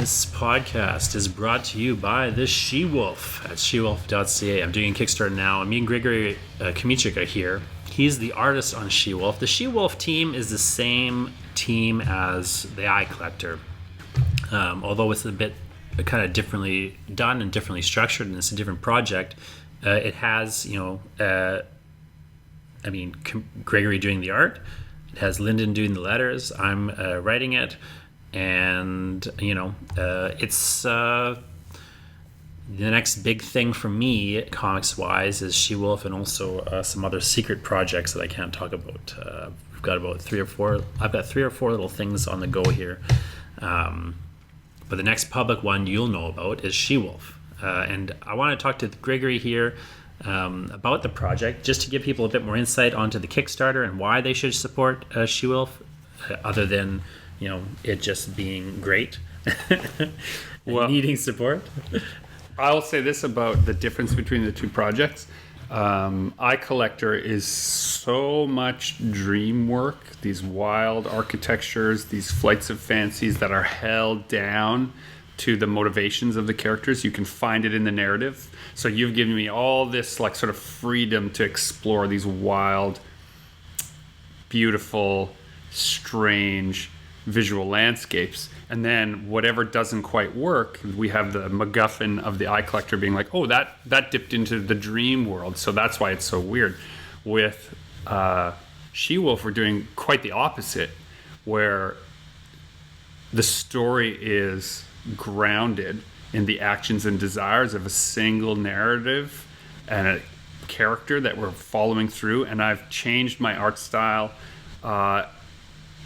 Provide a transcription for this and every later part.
This podcast is brought to you by the She-Wolf at shewolf.ca. I'm doing a Kickstarter now, and me and Gregory Chomichuk are here. He's the artist on She-Wolf. The She-Wolf team is the same team as the Eye Collector, although it's a bit kind of differently done and differently structured, and it's a different project. It has, Gregory doing the art. It has Lyndon doing the letters. I'm writing it. And, it's the next big thing for me, comics-wise, is She-Wolf and also some other secret projects that I can't talk about. I've got about three or four little things on the go here. But the next public one you'll know about is She-Wolf. And I want to talk to Gregory here about the project, just to give people a bit more insight onto the Kickstarter and why they should support She-Wolf, other than it just being great and needing support. I'll say this about the difference between the two projects. Eye Collector is so much dream work, these wild architectures, these flights of fancies that are held down to the motivations of the characters. You can find it in the narrative. So you've given me all this sort of freedom to explore these wild, beautiful, strange visual landscapes, and then whatever doesn't quite work, we have the MacGuffin of the Eye Collector being like, oh, that dipped into the dream world, so that's why it's so weird. With She-Wolf, we're doing quite the opposite, where the story is grounded in the actions and desires of a single narrative and a character that we're following through. And I've changed my art style.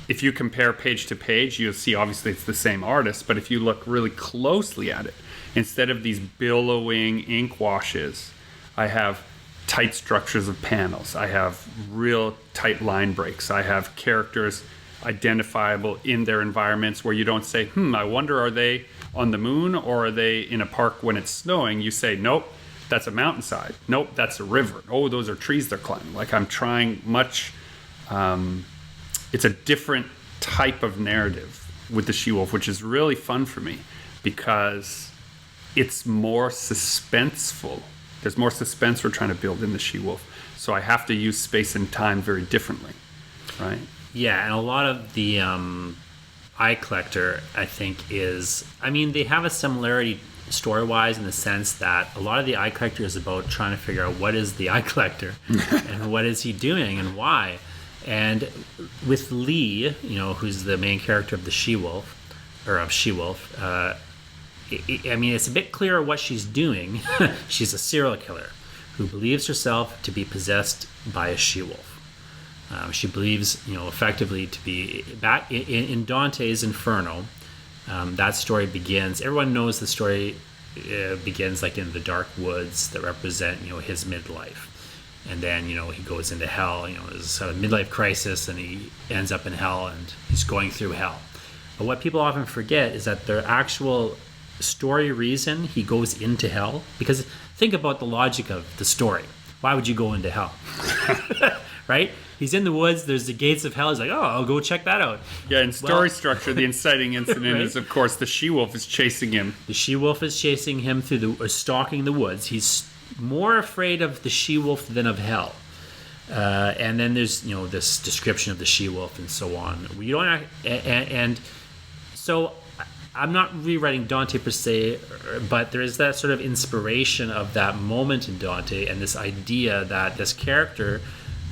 If you compare page to page, you'll see obviously it's the same artist, but if you look really closely at it, instead of these billowing ink washes, I have tight structures of panels. I have real tight line breaks. I have characters identifiable in their environments where you don't say, I wonder, are they on the moon or are they in a park when it's snowing? You say, nope, that's a mountainside. Nope, that's a river. Oh, those are trees they're climbing. Like, I'm trying much... it's a different type of narrative with the She-Wolf, which is really fun for me because it's more suspenseful. There's more suspense we're trying to build in the She-Wolf. So I have to use space and time very differently, right? Yeah, and a lot of the Eye Collector, I think, they have a similarity story-wise in the sense that a lot of the Eye Collector is about trying to figure out what is the Eye Collector and what is he doing and why. And with Lee, who's the main character of the She-Wolf, or of She-Wolf, it's a bit clearer what she's doing. She's a serial killer who believes herself to be possessed by a She-Wolf. She believes, effectively to be back in Dante's Inferno. That story begins. Everyone knows the story begins like in the dark woods that represent, his midlife. And then, he goes into hell, there's a sort of midlife crisis and he ends up in hell and he's going through hell. But what people often forget is that the actual story reason he goes into hell, because think about the logic of the story. Why would you go into hell? Right? He's in the woods, there's the gates of hell. He's like, oh, I'll go check that out. Yeah, in story structure, the inciting incident right? is, of course, the She-Wolf is chasing him. The She-Wolf is chasing him stalking the woods. He's more afraid of the She-Wolf than of hell. And then there's, this description of the She-Wolf and so on. And so I'm not rewriting Dante per se, but there is that sort of inspiration of that moment in Dante and this idea that this character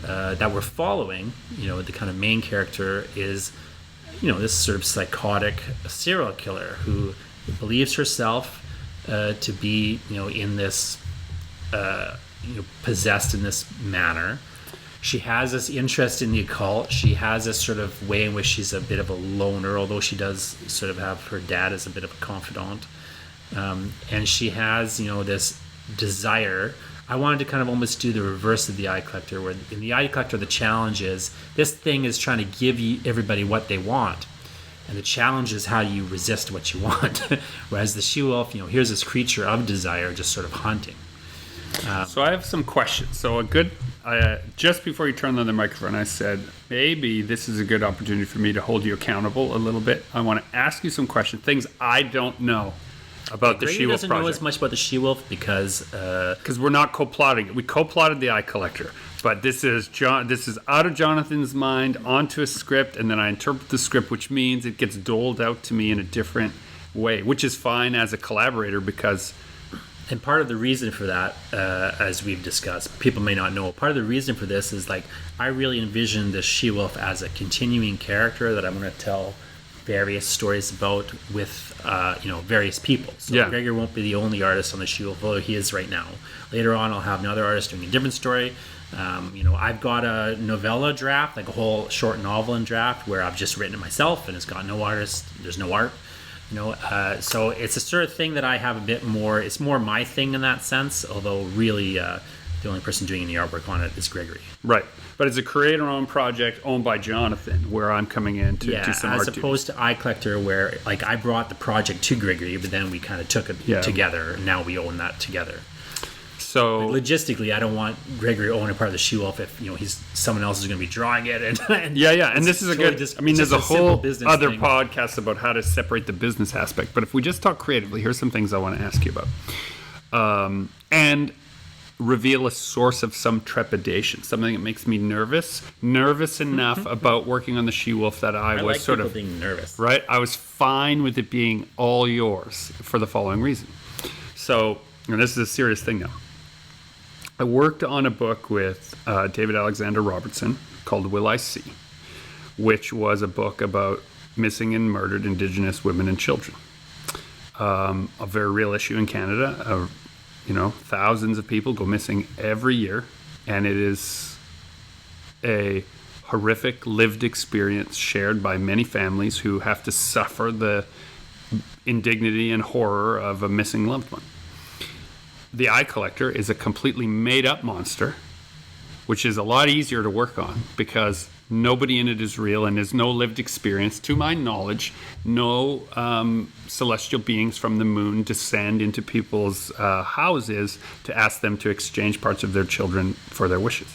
that we're following, the kind of main character is, this sort of psychotic serial killer who believes herself to be, in this, possessed in this manner. She has this interest in the occult. She has this sort of way in which she's a bit of a loner, although she does sort of have her dad as a bit of a confidant. And she has, this desire. I wanted to kind of almost do the reverse of the Eye Collector, where in the Eye Collector, the challenge is this thing is trying to give everybody what they want. And the challenge is how you resist what you want. Whereas the She-Wolf, here's this creature of desire just sort of hunting. So I have some questions. So a good just before you turned on the microphone, I said, maybe this is a good opportunity for me to hold you accountable a little bit. I want to ask you some questions, things I don't know about the Grady She-Wolf doesn't know project. as much about the She-Wolf because We're not co-plotting it. We co-plotted the Eye Collector, but this is out of Jonathan's mind onto a script, and then I interpret the script, which means it gets doled out to me in a different way, which is fine as a collaborator because... And part of the reason for that, as we've discussed, people may not know, part of the reason for this is like, I really envision the She-Wolf as a continuing character that I'm going to tell various stories about with, various people. So Yeah. Gregor won't be the only artist on the She-Wolf, although he is right now. Later on, I'll have another artist doing a different story. I've got a novella draft, like a whole short novel in draft, where I've just written it myself, and it's got no artist, there's no art. So it's a sort of thing that I have a bit more, it's more my thing in that sense, although really the only person doing any artwork on it is Gregory. Right. But it's a creator-owned project owned by Jonathan, where I'm coming in to do some art as opposed to Eye Collector, where like I brought the project to Gregory, but then we kind of took it together, and now we own that together. So Logistically, I don't want Gregory owning part of the She-Wolf if someone else is going to be drawing it. And and this is a good. There's a whole other thing. podcast about how to separate the business aspect. But if we just talk creatively, here's some things I want to ask you about, and reveal a source of some trepidation, something that makes me nervous enough about working on the She-Wolf that I was like sort people of being nervous. Right, I was fine with it being all yours for the following reason. So, and this is a serious thing now. I worked on a book with David Alexander Robertson called Will I See, which was a book about missing and murdered Indigenous women and children. A very real issue in Canada. Thousands of people go missing every year, and it is a horrific lived experience shared by many families who have to suffer the indignity and horror of a missing loved one. The Eye Collector is a completely made-up monster, which is a lot easier to work on because nobody in it is real and there's no lived experience. To my knowledge, no celestial beings from the moon descend into people's houses to ask them to exchange parts of their children for their wishes.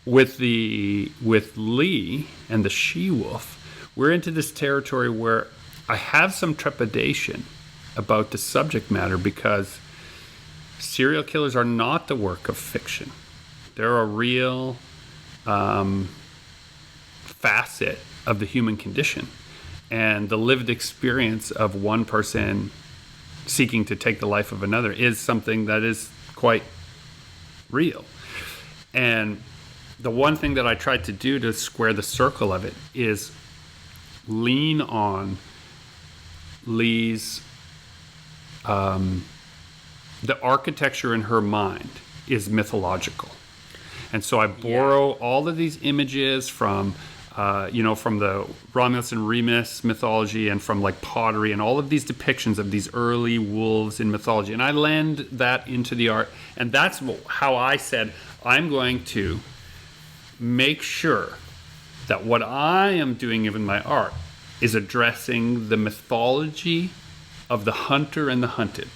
With Lee and the She-Wolf, we're into this territory where I have some trepidation about the subject matter because serial killers are not the work of fiction. They're a real facet of the human condition. And the lived experience of one person seeking to take the life of another is something that is quite real. And the one thing that I tried to do to square the circle of it is lean on Lee's the architecture in her mind is mythological. And so I borrow all of these images from the Romulus and Remus mythology and from like pottery and all of these depictions of these early wolves in mythology. And I lend that into the art. And that's how I said, I'm going to make sure that what I am doing in my art is addressing the mythology of the hunter and the hunted.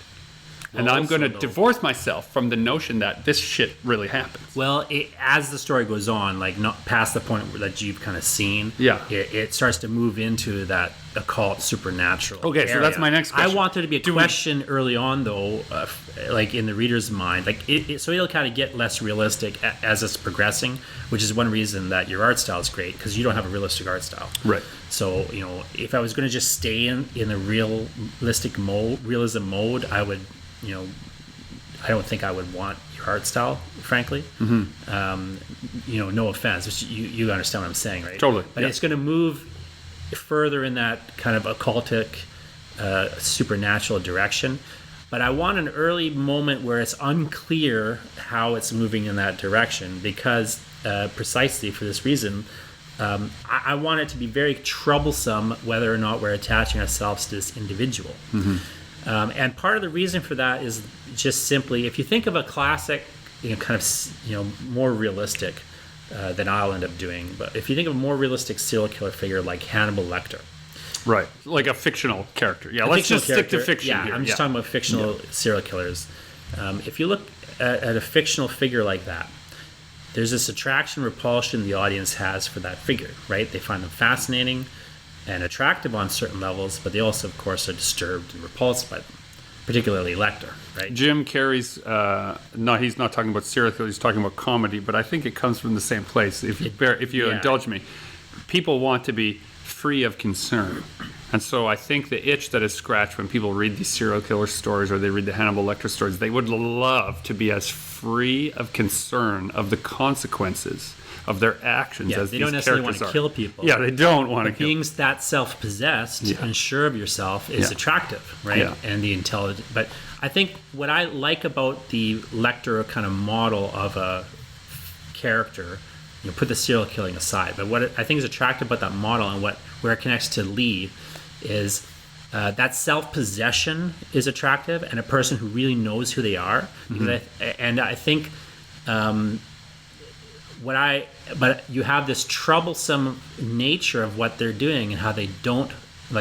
And I'm going to divorce myself from the notion that this shit really happens. Well, as the story goes on, like not past the point that you've kind of seen, it starts to move into that occult, supernatural. Okay, area. so that's my next question. I want there to be a question early on, though, like in the reader's mind, like so it'll kind of get less realistic as it's progressing, which is one reason that your art style is great because you don't have a realistic art style. Right. So if I was going to just stay in a realism mode, I would. I don't think I would want your art style, frankly. Mm-hmm. No offense, but you understand what I'm saying, right? Totally. But it's going to move further in that kind of occultic, supernatural direction. But I want an early moment where it's unclear how it's moving in that direction because precisely for this reason, I want it to be very troublesome whether or not we're attaching ourselves to this individual. Mm-hmm. And part of the reason for that is just simply, if you think of a classic, more realistic than I'll end up doing, but if you think of a more realistic serial killer figure like Hannibal Lecter. Right, like a fictional character. Yeah, let's just stick to fiction here. I'm just talking about fictional serial killers. If you look at a fictional figure like that, there's this attraction repulsion the audience has for that figure, right? They find them fascinating and attractive on certain levels, but they also, of course, are disturbed and repulsed by them, particularly Lecter, right? Jim Carrey's, no, he's not talking about serial killers, he's talking about comedy, but I think it comes from the same place, if you indulge me. People want to be free of concern. And so I think the itch that is scratched when people read these serial killer stories or they read the Hannibal Lecter stories, they would love to be as free of concern of the consequences of their actions as they these don't necessarily want characters to are. kill people. Yeah, they don't want to kill. Being that self-possessed and sure of yourself is attractive, right? Yeah. And the intelligent. But I think what I like about the Lecter kind of model of a character, put the serial killing aside, but what I think is attractive about that model and where it connects to Lee is that self-possession is attractive, and a person who really knows who they are. Mm-hmm. I think but you have this troublesome nature of what they're doing and how they don't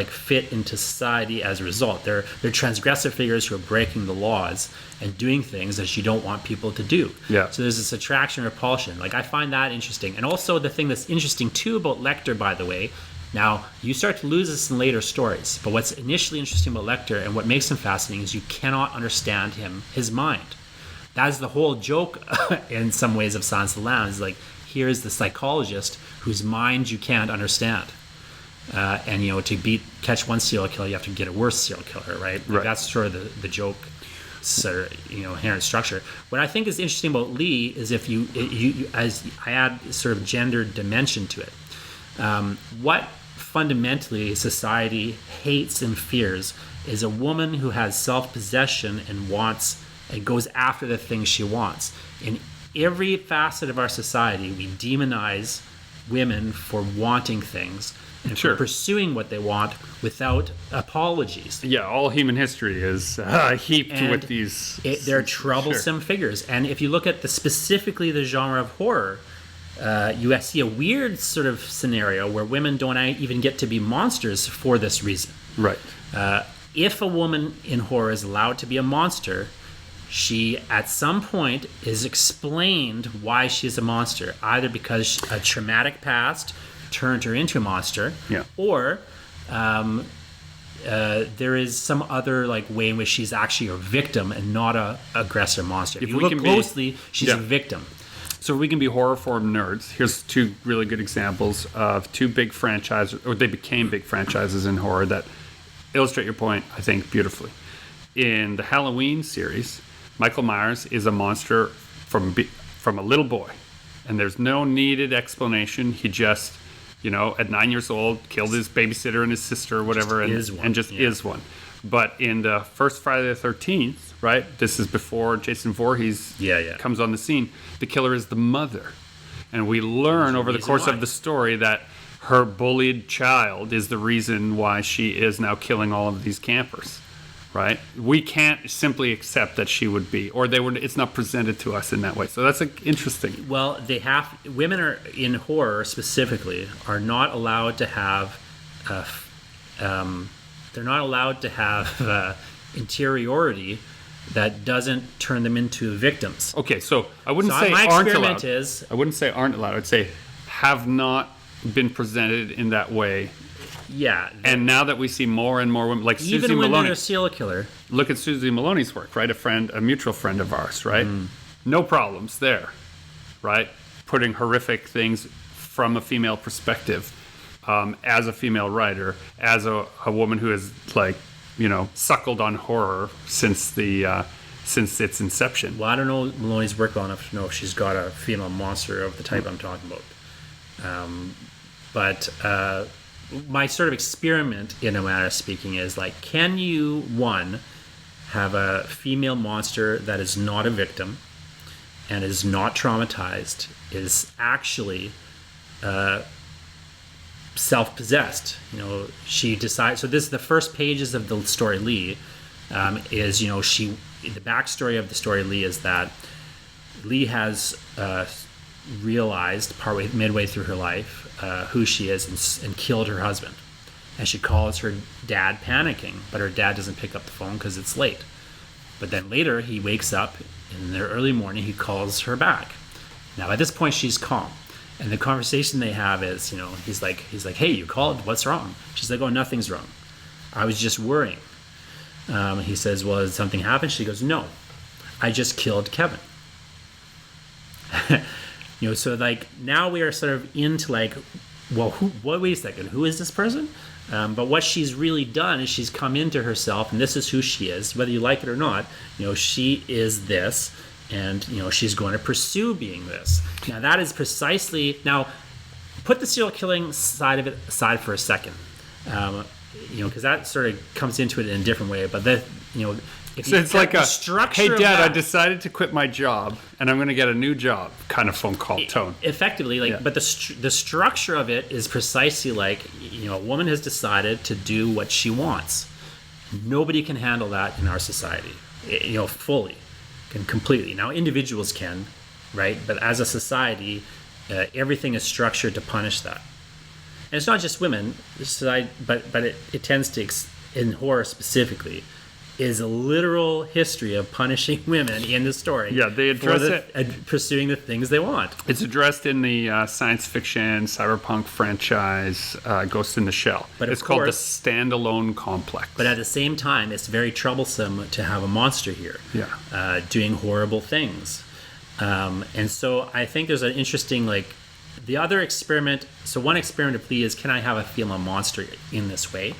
fit into society as a result. They're transgressive figures who are breaking the laws and doing things that you don't want people to do. Yeah. So there's this attraction repulsion. I find that interesting. And also the thing that's interesting too about Lecter, by the way, now you start to lose this in later stories, but what's initially interesting about Lecter and what makes him fascinating is you cannot understand his mind. That's the whole joke in some ways of Silence of the Lambs. Here's the psychologist whose mind you can't understand. And to catch one serial killer, you have to get a worse serial killer, right? That's sort of the joke, inherent structure. What I think is interesting about Lee is if you as I add sort of gendered dimension to it, what fundamentally society hates and fears is a woman who has self-possession and wants and goes after the things she wants. In every facet of our society, we demonize women for wanting things and for pursuing what they want without apologies. Yeah, all human history is heaped with these. They're troublesome figures. And if you look at specifically the genre of horror, you see a weird sort of scenario where women don't even get to be monsters for this reason. Right. If a woman in horror is allowed to be a monster, she at some point is explained why she's a monster, either because a traumatic past turned her into a monster, or there is some other way in which she's actually a victim and not a aggressor monster. If you look closely, she's a victim. So we can be horror form nerds. Here's two really good examples of two big franchises, or they became big franchises in horror that illustrate your point, I think, beautifully. In the Halloween series, Michael Myers is a monster from a little boy, and there's no needed explanation. He just, at 9 years old, killed his babysitter and his sister or whatever, is one. But in the first Friday the 13th, right? This is before Jason Voorhees comes on the scene. The killer is the mother, and we learn over the course of the story that her bullied child is the reason why she is now killing all of these campers. Right? We can't simply accept that she would be, or it's not presented to us in that way. So that's interesting. Well, women are in horror specifically are not allowed to have, interiority that doesn't turn them into victims. Okay, so I wouldn't say aren't allowed. I wouldn't say aren't allowed. I'd say have not been presented in that way. Yeah. And now that we see more and more women, like even Susie when Maloney, they're a serial killer. Look at Susie Maloney's work, right? A mutual friend of ours, right? No problems there, right? Putting horrific things from a female perspective, as a female writer, as a woman who has suckled on horror since its inception. Well, I don't know Maloney's work well enough to know if she's got a female monster of the type I'm talking about. But my sort of experiment, in a manner of speaking, is can you, one, have a female monster that is not a victim and is not traumatized, is actually self-possessed? She decides. So this is the first pages of the story Lee. The backstory of the story Lee is that Lee has realized midway through her life who she is and killed her husband, and she calls her dad panicking, but her dad doesn't pick up the phone because it's late. But then later he wakes up in the early morning, he calls her back Now at this point she's calm, and the conversation they have is, he's like, hey, you called? What's wrong? She's like, oh, nothing's wrong. I was just worrying. He says, well, did something happen? She goes, no, I just killed Kevin. So like now we are sort of into like, well, wait a second, who is this person? But what she's really done is she's come into herself, and this is who she is, whether you like it or not. She is this, and she's going to pursue being this. Now that is precisely, now put the serial killing side of it aside for a second, because that sort of comes into it in a different way. But if So it's like a structure. Hey, Dad, that, I decided to quit my job, and I'm going to get a new job kind of phone call tone. Effectively, but the structure of it is precisely like, a woman has decided to do what she wants. Nobody can handle that in our society, fully and completely. Now, individuals can, right? But as a society, everything is structured to punish that. And it's not just women, but it tends to, in horror specifically, is a literal history of punishing women in the story. Yeah, they address it. Pursuing the things they want. It's addressed in the science fiction, cyberpunk franchise, Ghost in the Shell. But it's called the standalone complex. But at the same time, it's very troublesome to have a monster here doing horrible things. And so I think there's an interesting, the other experiment. So one experiment of Lee is, can I have a female monster in this way?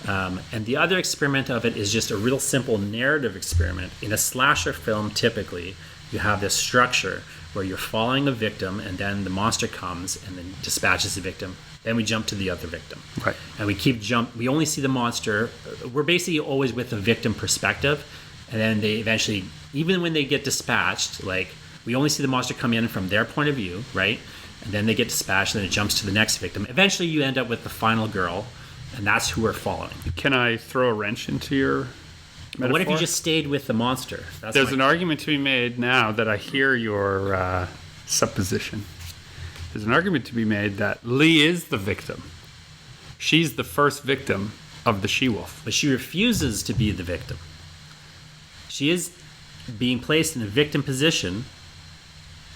And the other experiment of it is just a real simple narrative experiment. In a slasher film, typically, you have this structure where you're following a victim, and then the monster comes and then dispatches the victim. Then we jump to the other victim. Right. And we only see the monster. We're basically always with the victim perspective. And then they eventually, even when they get dispatched, we only see the monster come in from their point of view, right? And then they get dispatched, and then it jumps to the next victim. Eventually you end up with the final girl, and that's who we're following. Can I throw a wrench into your metaphor? What if you just stayed with the monster? There's an argument to be made now that I hear your supposition. There's an argument to be made that Lee is the victim. She's the first victim of the she-wolf. But she refuses to be the victim. She is being placed in a victim position,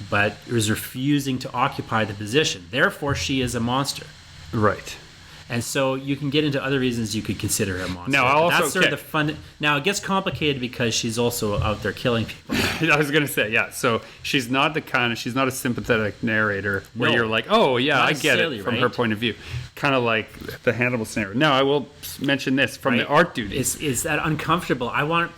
but is refusing to occupy the position. Therefore, she is a monster. Right. And so you can get into other reasons you could consider her a monster. Now, that's sort of the fun. Now it gets complicated because she's also out there killing people. I was going to say, yeah. So she's not she's not a sympathetic narrator where you're like, oh yeah, I get it from her point of view. Kind of like the Hannibal scenario. Now I will mention this from the art duty. Is that uncomfortable? I'm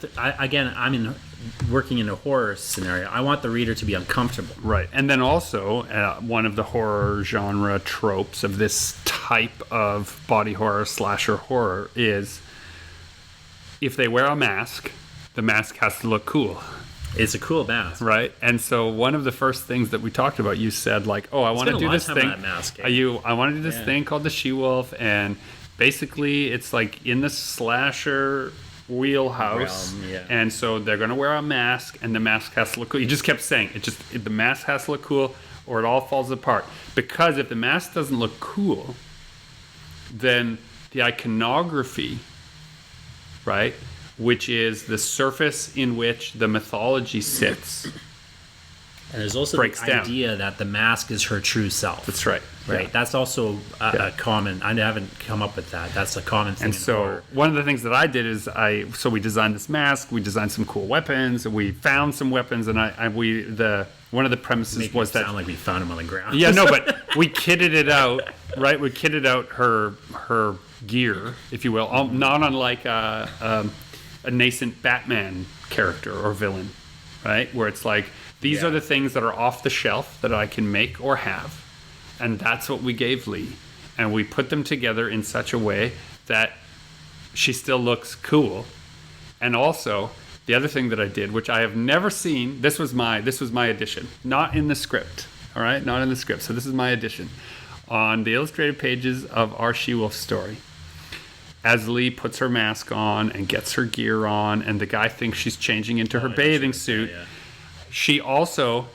working in a horror scenario. I want the reader to be uncomfortable. Right. And then also one of the horror genre tropes of this type of body horror slasher horror is if they wear a mask, the mask has to look cool. It's a cool mask. Right. And so one of the first things that we talked about, you said I want to do this thing. I want to do this thing called the She-Wolf, and basically it's like in the slasher wheelhouse, and so they're going to wear a mask, and the mask has to look cool. You just kept saying the mask has to look cool, or it all falls apart. Because if the mask doesn't look cool, then the iconography, right, which is the surface in which the mythology sits, and there's also the idea that the mask is her true self. That's right. Right. Yeah. That's also a common. I haven't come up with that. That's a common thing. And so horror. One of the things that I did is we designed this mask. We designed some cool weapons. We found some weapons, and one of the premises was that sound like we found them on the ground. Yeah, no, but we kitted it out. Right. We kitted out her gear, if you will, not unlike a nascent Batman character or villain, right? Where it's like, these are the things that are off the shelf that I can make or have. And that's what we gave Lee. And we put them together in such a way that she still looks cool. And also, the other thing that I did, which I have never seen, this was my addition. Not in the script, all right? Not in the script. So this is my addition. On the illustrated pages of our She-Wolf story, as Lee puts her mask on and gets her gear on, and the guy thinks she's changing into her bathing suit, she also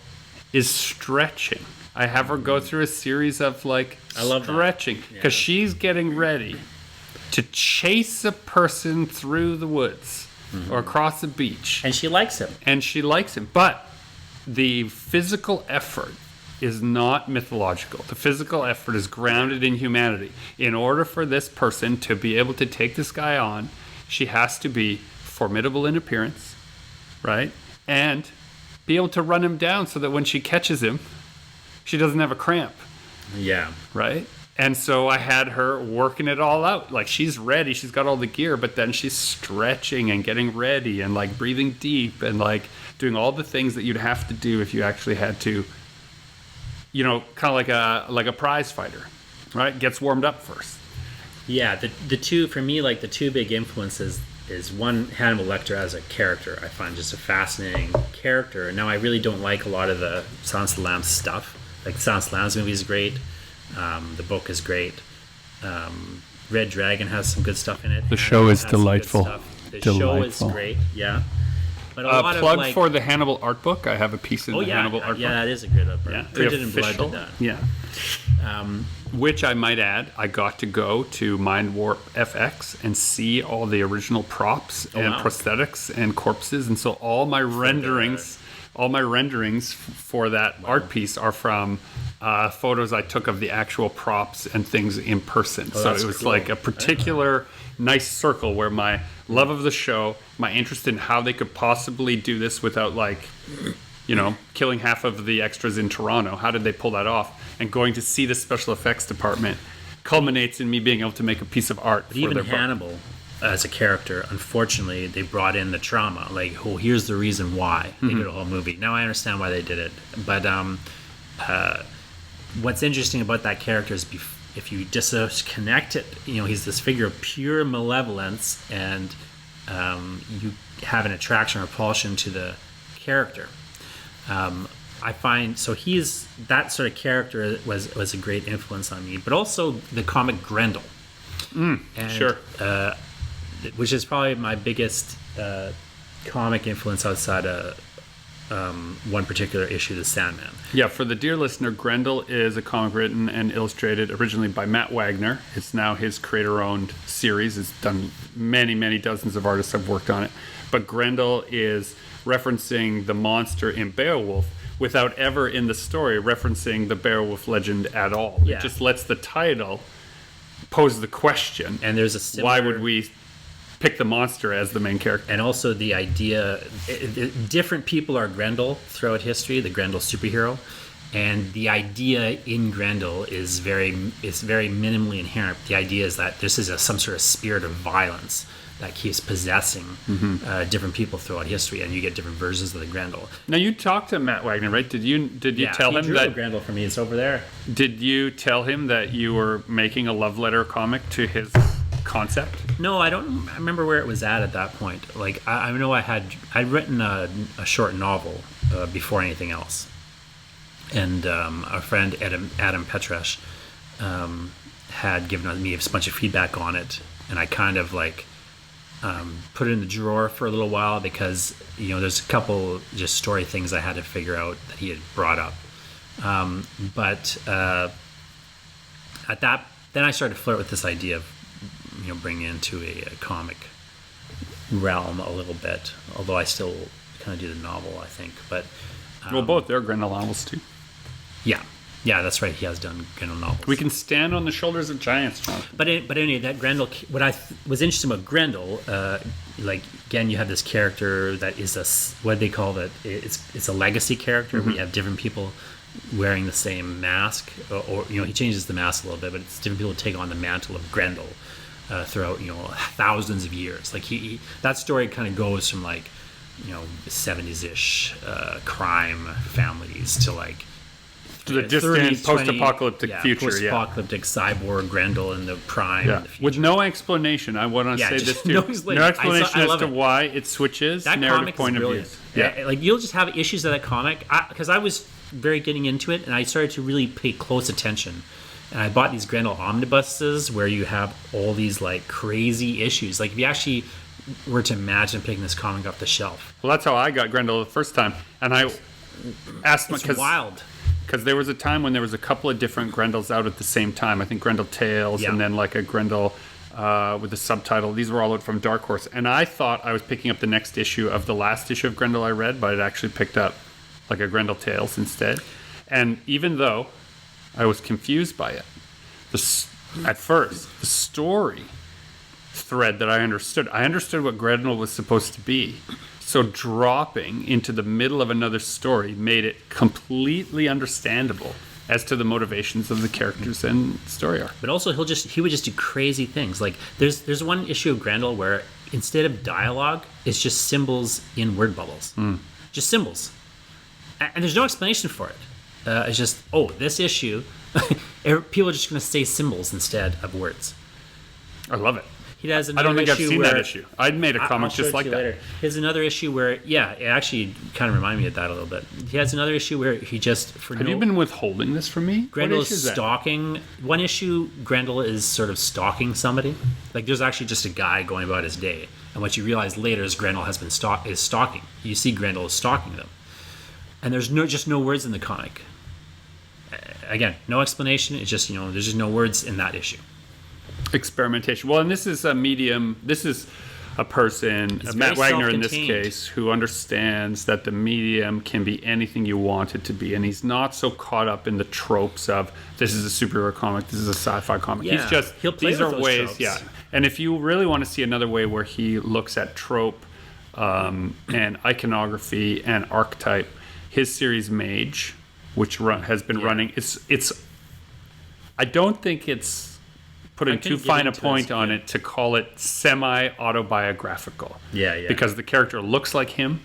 is stretching. I have her go through a series of stretching because she's getting ready to chase a person through the woods or across the beach. And she likes him. But the physical effort is not mythological. The physical effort is grounded in humanity. In order for this person to be able to take this guy on, she has to be formidable in appearance, right? And be able to run him down so that when she catches him, she doesn't have a cramp. Yeah. Right? And so I had her working it all out. Like, she's ready, she's got all the gear, but then she's stretching and getting ready and like breathing deep and like doing all the things that you'd have to do if you actually had to, you know, kind of like a prize fighter, right? Gets warmed up first. Yeah, the two, for me, like the two big influences is one, Hannibal Lecter as a character. I find just a fascinating character. Now, I really don't like a lot of the Silence of the Lambs stuff. Like, Silence of the Lambs movie is great. The book is great. Red Dragon has some good stuff in it. The show is delightful. The show is great, yeah. But a lot plug of, like, for the Hannibal art book. I have a piece in the Hannibal art book. Yeah, that is a good art book. Yeah, Printed in blood did that. Yeah. Which I might add, I got to go to Mind Warp FX and see all the original props and prosthetics and corpses, and so all my renderings for that art piece are from photos I took of the actual props and things in person. So it was like a particular nice circle where my love of the show, my interest in how they could possibly do this without, like, you know, killing half of the extras in Toronto. How did they pull that off? And going to see the special effects department culminates in me being able to make a piece of art. But even Hannibal, as a character, unfortunately, they brought in the trauma. Like, oh, here's the reason why they did a whole movie. Now I understand why they did it. But what's interesting about that character is if you disconnect it, you know, he's this figure of pure malevolence, and you have an attraction or repulsion to the character. I find, so he's, that sort of character was a great influence on me, but also the comic Grendel. Sure. Which is probably my biggest comic influence outside of one particular issue, The Sandman. Yeah, for the dear listener, Grendel is a comic written and illustrated originally by Matt Wagner. It's now his creator-owned series. It's done many dozens of artists have worked on it. But Grendel is referencing the monster in Beowulf without ever in the story referencing the Beowulf legend at all. Yeah. It just lets the title pose the question. And there's a similar, why would we pick the monster as the main character? And also the idea, different people are Grendel throughout history, the Grendel superhero, and the idea in Grendel is very minimally inherent. The idea is that this is some sort of spirit of violence that keeps possessing different people throughout history, and you get different versions of the Grendel. Now, you talked to Matt Wagner, right? Did you tell him drew that the Grendel for me? It's over there. Did you tell him that you were making a love letter comic to his concept? No, I don't remember where it was at that point. Like, I know I'd written a short novel before anything else, and our friend Adam Petresh had given me a bunch of feedback on it, and I kind of like put it in the drawer for a little while because, you know, there's a couple just story things I had to figure out that he had brought up. But then I started to flirt with this idea of, you know, bringing into a comic realm a little bit, although I still kind of do the novel, I think. But well, both they're Grendel novels too. Yeah, that's right. He has done Grendel novels. We can stand on the shoulders of giants, John. But anyway, that Grendel. What I was interesting about Grendel, like, again, you have this character that is what they call it. It's a legacy character. We have different people wearing the same mask, or you know, he changes the mask a little bit, but it's different people take on the mantle of Grendel throughout, you know, thousands of years. Like that story kind of goes from, like, you know, 70s-ish crime families to, like, to the distant post-apocalyptic future. Post-apocalyptic cyborg Grendel in the prime. Yeah. With no explanation. I want to say this too. No explanation as to why it switches that narrative point of view. Yeah. Like, you'll just have issues of that comic. Because I was very getting into it, and I started to really pay close attention. And I bought these Grendel omnibuses where you have all these, like, crazy issues. Like, if you actually were to imagine picking this comic off the shelf. Well, that's how I got Grendel the first time. And I asked my... It's wild. Because there was a time when there was a couple of different Grendels out at the same time. I think Grendel Tales, and then like a Grendel with a subtitle. These were all out from Dark Horse. And I thought I was picking up the next issue of the last issue of Grendel I read, but it actually picked up like a Grendel Tales instead. And even though I was confused by it, at first, the story thread that I understood what Grendel was supposed to be. So dropping into the middle of another story made it completely understandable as to the motivations of the characters and story arc. But also, he would just do crazy things. Like there's one issue of Grendel where instead of dialogue, it's just symbols in word bubbles, just symbols, and there's no explanation for it. It's just this issue, people are just going to say symbols instead of words. I love it. He has I don't think I've seen that issue. I'd made a comic just like that. Later. He has another issue where, it actually kind of reminded me of that a little bit. He has another issue where he just... Have you been withholding this from me? Grendel is stalking... One issue, Grendel is sort of stalking somebody. Like, there's actually just a guy going about his day. And what you realize later is Grendel has been stalking. You see Grendel is stalking them. And there's just no words in the comic. Again, no explanation. It's just, there's just no words in that issue. Experimentation. Well, and this is a medium. This is a person, Matt Wagner in this case, who understands that the medium can be anything you want it to be, and he's not so caught up in the tropes of this is a superhero comic, this is a sci-fi comic. Yeah, he's just he'll play these with are those ways, tropes. yeah. And if you really want to see another way where he looks at trope and iconography and archetype, his series Mage, which has been running, it's. I don't think it's putting too fine a point on it to call it semi-autobiographical. Yeah. Because the character looks like him,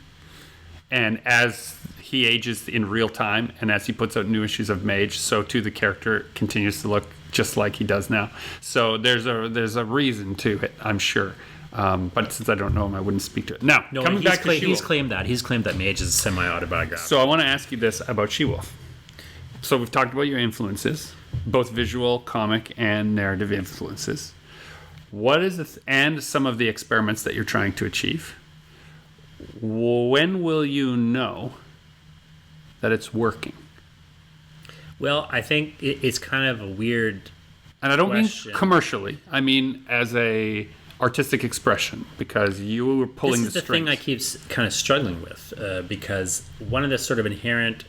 and as he ages in real time, and as he puts out new issues of Mage, so too the character continues to look just like he does now. So there's a reason to it, I'm sure. But since I don't know him, I wouldn't speak to it. Now, coming back to She-Wolf. He's claimed that Mage is semi-autobiographical. So I want to ask you this about She-Wolf. So we've talked about your influences, both visual, comic, and narrative influences. What is it, and some of the experiments that you're trying to achieve? When will you know that it's working? Well, I think it's kind of a weird And I don't question. mean commercially. I mean as a artistic expression, because you were pulling the strings. This is the thing I keep kind of struggling with, because one of the sort of inherent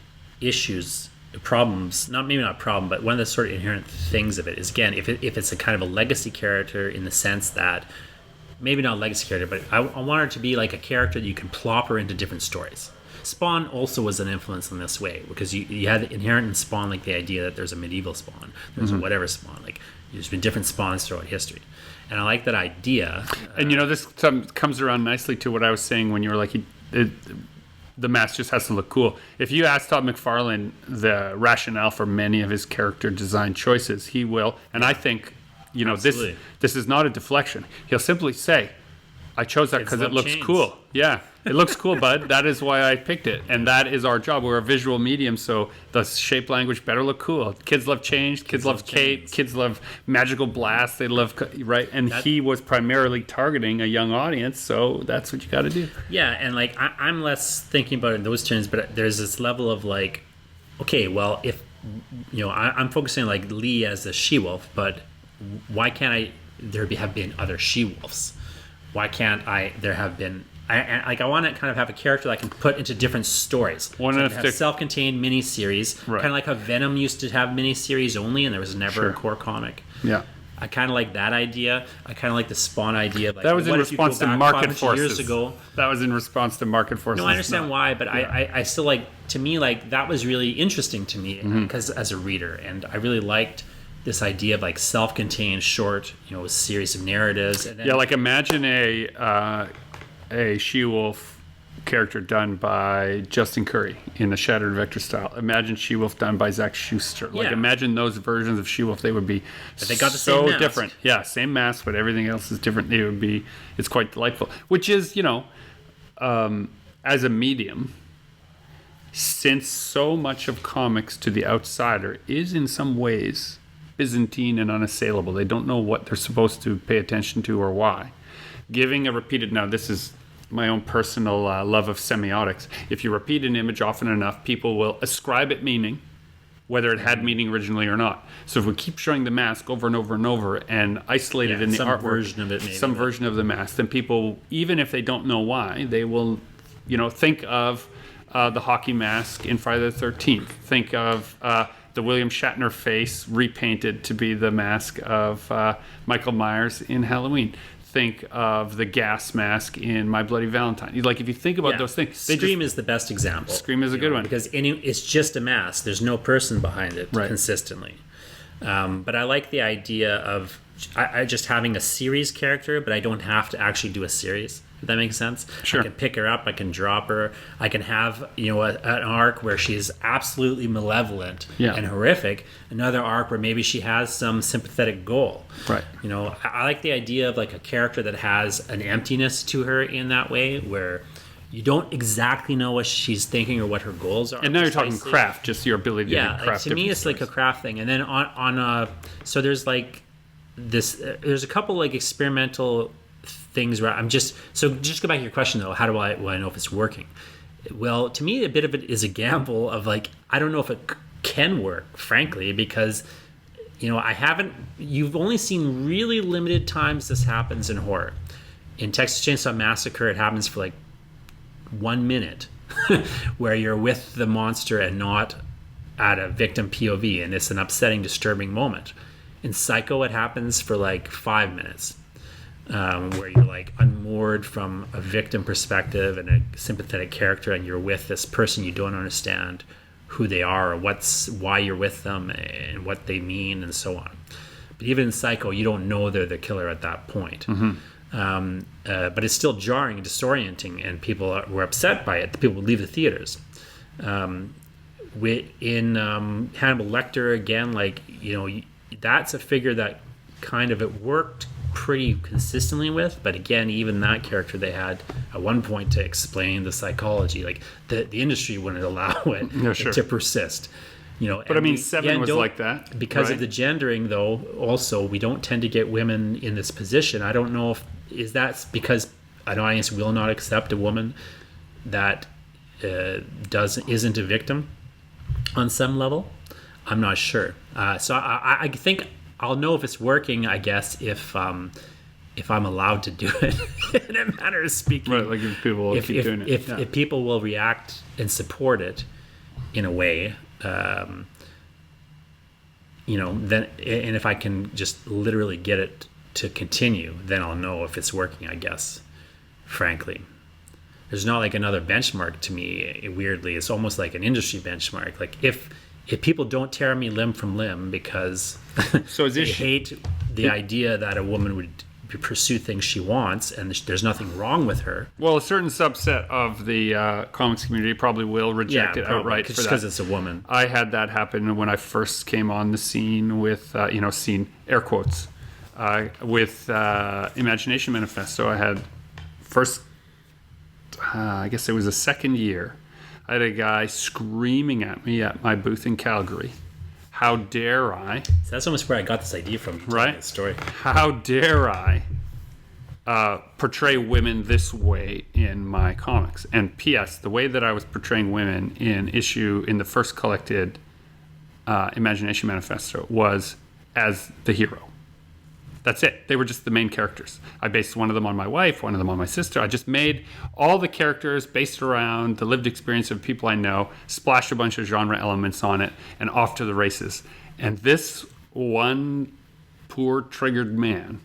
problems, maybe not problem, but one of the sort of inherent things of it is, again, if it's a kind of a legacy character in the sense that, maybe not a legacy character, but I want her to be like a character that you can plop her into different stories. Spawn also was an influence in this way, because you had inherent in Spawn, like the idea that there's a medieval Spawn, there's a whatever Spawn, like there's been different Spawns throughout history. And I like that idea. And this comes around nicely to what I was saying when you were like, the mask just has to look cool. If you ask Todd McFarlane the rationale for many of his character design choices, he will. And I think, Absolutely. this is not a deflection. He'll simply say, I chose that because it looks cool. Yeah, it looks cool, bud. That is why I picked it. And that is our job. We're a visual medium, so the shape language better look cool. Kids love change. Kids love cape. Kids love magical blast. They love, right? And he was primarily targeting a young audience, so that's what you got to do. Yeah, and like I'm less thinking about it in those terms, but there's this level of like, okay, well, if, I'm focusing on like Lee as a she-wolf, but why can't there have been other she-wolves? Why can't there have been... I want to kind of have a character that I can put into different stories. Have self-contained mini-series, kind of like how Venom used to have mini-series only, and there was never a core comic. Yeah. I kind of like that idea. I kind of like the Spawn idea. Like, that was in response to market forces. Years ago. That was in response to market forces. No, I understand why, but I still like... To me, like, that was really interesting to me because as a reader, and I really liked this idea of like self-contained short, series of narratives. And then, like imagine a She-Wolf character done by Justin Curry in a Shattered Vector style. Imagine She-Wolf done by Zach Schuster. Like imagine those versions of She-Wolf. They would be they got the so same different. Yeah, same mask, but everything else is different. It's quite delightful. Which is, as a medium, since so much of comics to the outsider is in some ways Byzantine and unassailable. They don't know what they're supposed to pay attention to or why. Giving a repeated... Now, this is my own personal love of semiotics. If you repeat an image often enough, people will ascribe it meaning, whether it had meaning originally or not. So if we keep showing the mask over and over and over and isolate it in the artwork, version of it, maybe, some version of the mask, then people, even if they don't know why, they will, think of the hockey mask in Friday the 13th. Think of the William Shatner face repainted to be the mask of Michael Myers in Halloween. Think of the gas mask in My Bloody Valentine. Like, if you think about those things, Scream is the best example. Scream is a good one because it's just a mask. There's no person behind it consistently. But I like the idea of I just having a series character, but I don't have to actually do a series. If that makes sense. Sure. I can pick her up. I can drop her. I can have an arc where she's absolutely malevolent and horrific. Another arc where maybe she has some sympathetic goal. Right. I like the idea of like a character that has an emptiness to her in that way, where you don't exactly know what she's thinking or what her goals are. And now you're talking craft, just your ability to craft. Yeah, to me it's like a craft thing. And then so there's like this. There's a couple like experimental things where just go back to your question though. How do I know if it's working? Well, to me, a bit of it is a gamble of like I don't know if it can work, frankly, because you've only seen really limited times this happens in horror. In Texas Chainsaw Massacre, it happens for like 1 minute where you're with the monster and not at a victim POV, and it's an upsetting, disturbing moment. In Psycho, it happens for like 5 minutes, where you're like unmoored from a victim perspective and a sympathetic character, and you're with this person you don't understand who they are or why you're with them and what they mean and so on. But even in Psycho, you don't know they're the killer at that point. But it's still jarring and disorienting, and people were upset by it. People would leave the theaters. In Hannibal Lecter, again, that's a figure that kind of it worked pretty consistently with, but again, even that character they had at one point to explain the psychology, like the industry wouldn't allow it to persist. But I mean, Seven was like that. Because of the gendering, though, also, we don't tend to get women in this position. I don't know is that because an audience will not accept a woman that isn't a victim on some level. I'm not sure. So I think I'll know if it's working, I guess, if I'm allowed to do it in a manner of speaking. Right, like if people will keep doing it. If people will react and support it in a way, then, and if I can just literally get it to continue, then I'll know if it's working, I guess, frankly. There's not like another benchmark to me, weirdly. It's almost like an industry benchmark. Like if people don't tear me limb from limb because they hate the idea that a woman would pursue things she wants and there's nothing wrong with her. Well, a certain subset of the comics community probably will reject it outright just because it's a woman. I had that happen when I first came on the scene with, scene, air quotes, with Imagination Manifesto. I had first, I guess it was the second year, I had a guy screaming at me at my booth in Calgary. How dare I? So that's almost where I got this idea from. Right? That story. How dare I portray women this way in my comics? And P.S., the way that I was portraying women in the first collected Imagination Manifesto was as the hero. That's it. They were just the main characters. I based one of them on my wife, one of them on my sister. I just made all the characters based around the lived experience of people I know, splashed a bunch of genre elements on it, and off to the races. And this one poor triggered man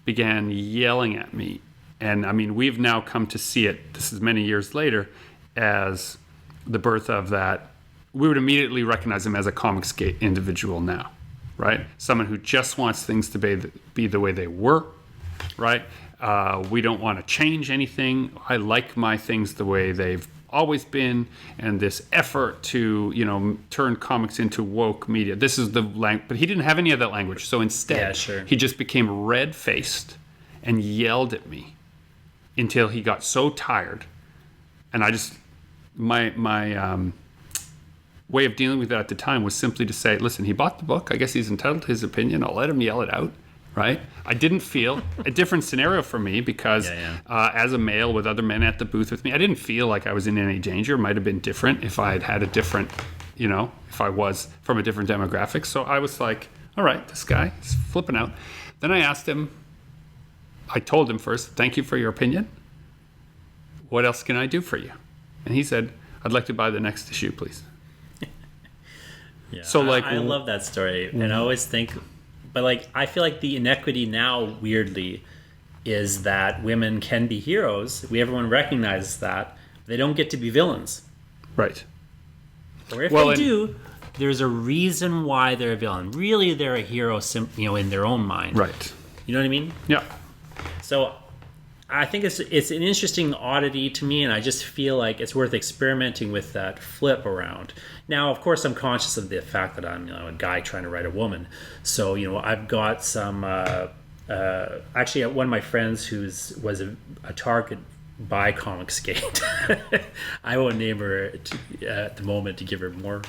began yelling at me. And I mean, we've now come to see it, this is many years later, as the birth of that. We would immediately recognize him as a Comicsgate individual now. Right? Someone who just wants things to be the way they were, right? We don't want to change anything. I like my things the way they've always been, and this effort to, turn comics into woke media. This is the language, but he didn't have any of that language. So instead, he just became red-faced and yelled at me until he got so tired. And I just, my way of dealing with that at the time was simply to say, listen, he bought the book. I guess he's entitled to his opinion. I'll let him yell it out, right? I didn't feel a different scenario for me because as a male with other men at the booth with me, I didn't feel like I was in any danger. It might have been different if I had a different, if I was from a different demographic. So I was like, all right, this guy is flipping out. Then I asked him, I told him first, thank you for your opinion. What else can I do for you? And he said, I'd like to buy the next issue, please. Yeah. So, like, I love that story, and I always think, but like, I feel like the inequity now, weirdly, is that women can be heroes. Everyone recognizes that they don't get to be villains, Right. or if they do, there's a reason why they're a villain. Really, they're a hero, in their own mind. Right. You know what I mean? Yeah. So I think it's an interesting oddity to me, and I just feel like it's worth experimenting with that flip around. Now, of course, I'm conscious of the fact that I'm a guy trying to write a woman. So, I've got some... actually, one of my friends was a target by Comicsgate. I won't name her at the moment to give her more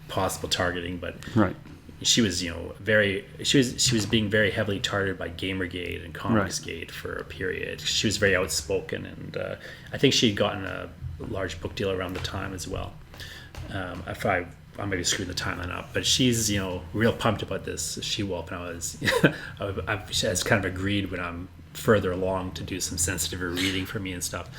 possible targeting, but... Right. She was, she was being very heavily targeted by Gamergate and Comicsgate for a period. She was very outspoken, and I think she had gotten a large book deal around the time as well. I may be screwing the timeline up, but she's, real pumped about this She-Wolf, and I've kind of agreed when I'm further along to do some sensitive reading for me and stuff.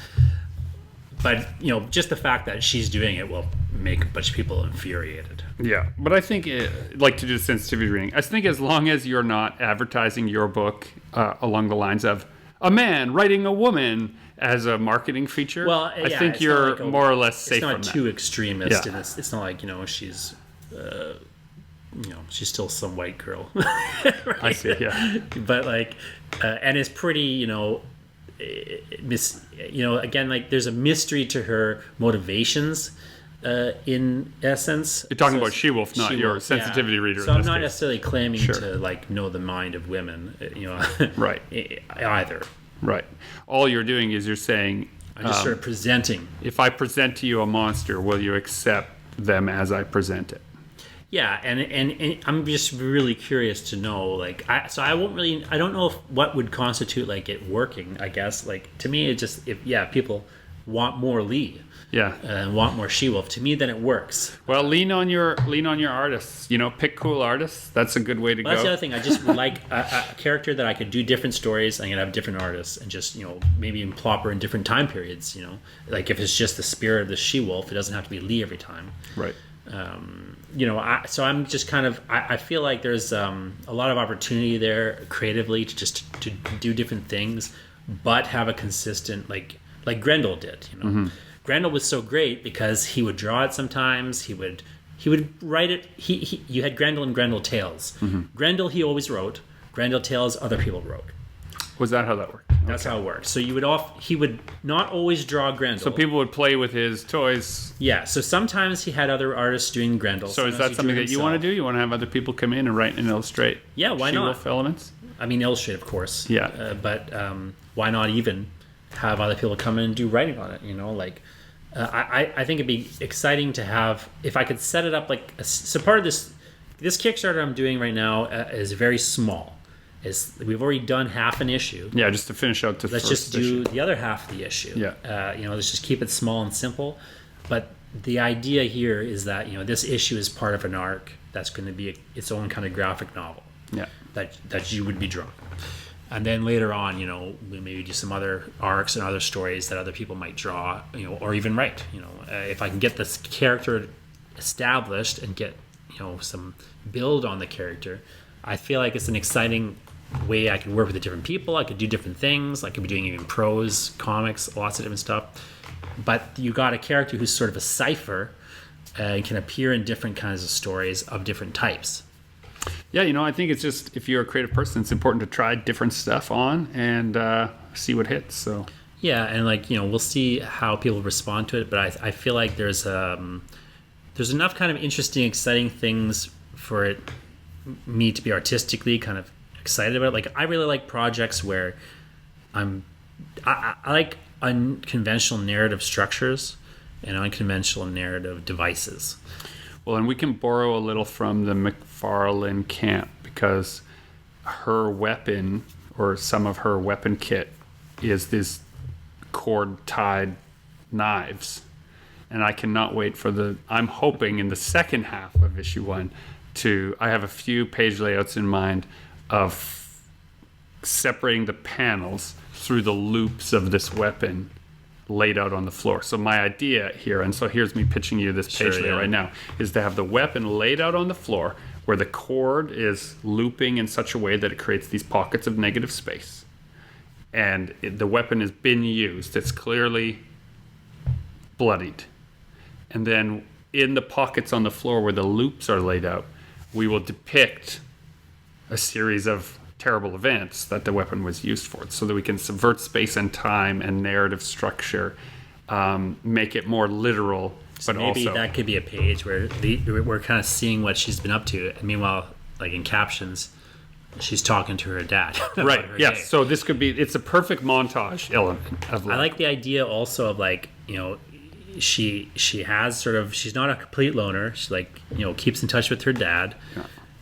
But, just the fact that she's doing it will make a bunch of people infuriated. Yeah, but I think, like to do the sensitivity reading, I think as long as you're not advertising your book along the lines of a man writing a woman as a marketing feature, I think you're like more or less safe from that. It's not too extremist, and it's not like, she's... she's still some white girl. Right? I see, yeah. But, like, and it's pretty, again, like, there's a mystery to her motivations, in essence. You're talking about She-Wolf, not your sensitivity reader. So I'm not necessarily claiming to, like, know the mind of women, right. either. Right. All you're doing is you're saying... I'm just sort of presenting. If I present to you a monster, will you accept them as I present it? Yeah, and I'm just really curious to know, like, I don't know what would constitute, like, it working, I guess. Like, to me, it just, people want more Lee. Yeah. And want more She-Wolf. To me, then it works. Well, lean on your artists. Pick cool artists. That's a good way to go. That's the other thing. I just would like a character that I could do different stories. I'm gonna have different artists, and just maybe even plop her in different time periods. Like if it's just the spirit of the She-Wolf, it doesn't have to be Lee every time. Right. So I'm just kind of, I feel like there's a lot of opportunity there creatively to do different things, but have a consistent, like Grendel did. Mm-hmm. Grendel was so great because he would draw it sometimes. He would write it. You had Grendel and Grendel Tales. Mm-hmm. Grendel he always wrote. Grendel Tales other people wrote. Was that how that worked? That's how it worked. So he would not always draw Grendel. So people would play with his toys. Yeah. So sometimes he had other artists doing Grendel. So is that something that you want to do? You want to have other people come in and write and illustrate? Yeah. Why She-Wolf not? elements. I mean, illustrate, of course. Yeah. But why not even have other people come in and do writing on it? I think it'd be exciting to have, if I could set it up like so part of this Kickstarter I'm doing right now is very small. We've already done half an issue. Yeah, just to finish out the let's first just do issue. The other half of the issue. Yeah. Let's just keep it small and simple. But the idea here is that this issue is part of an arc that's going to be its own kind of graphic novel. Yeah. That you would be drawing. And then later on, we maybe do some other arcs and other stories that other people might draw, or even write. If I can get this character established and get, some build on the character, I feel like it's an exciting way I could work with the different people. I could do different things. I could be doing even prose, comics, lots of different stuff. But you got a character who's sort of a cipher and can appear in different kinds of stories of different types. Yeah, I think it's just, if you're a creative person, it's important to try different stuff on and see what hits. So yeah, and we'll see how people respond to it. But I feel like there's enough kind of interesting, exciting things for me to be artistically kind of excited about it. Like I really like projects where I like unconventional narrative structures and unconventional narrative devices. Well, and we can borrow a little from the McFarlane camp because her weapon, or some of her weapon kit, is these cord-tied knives. And I cannot wait I'm hoping in the second half of issue 1 I have a few page layouts in mind of separating the panels through the loops of this weapon laid out on the floor. So my idea here, and so here's me pitching you this page layout right now, is to have the weapon laid out on the floor where the cord is looping in such a way that it creates these pockets of negative space. And the weapon has been used. It's clearly bloodied. And then in the pockets on the floor where the loops are laid out, we will depict a series of terrible events that the weapon was used for, so that we can subvert space and time and narrative structure, make it more literal. So but maybe also, that could be a page where we're kind of seeing what she's been up to. And meanwhile, like in captions, she's talking to her dad. right? Yes. So this could be. It's a perfect montage element of. I like the idea also of like, you know, she has sort of, she's not a complete loner. She like, you know, keeps in touch with her dad,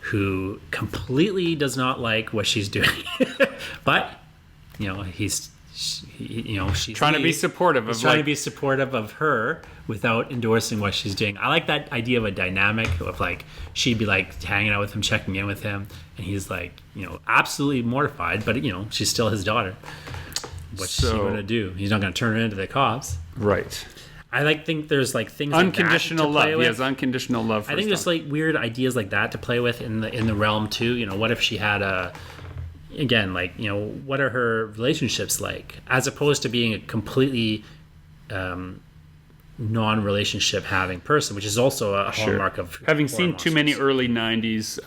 who completely does not like what she's doing, but you know she's trying to be supportive of trying to be supportive of her without endorsing what she's doing. I like that idea of a dynamic of like, she'd be like hanging out with him, checking in with him, and he's like, you know, absolutely mortified, but you know, she's still his daughter. What's she gonna do? He's not gonna turn her into the cops, right? think there's like things unconditional like that to play love. with. He has unconditional love. I think there's like weird ideas like that to play with in the realm too. You know, what if she had again, like, you know, what are her relationships like, as opposed to being a completely non-relationship having person, which is also a hallmark of having seen too many early 90s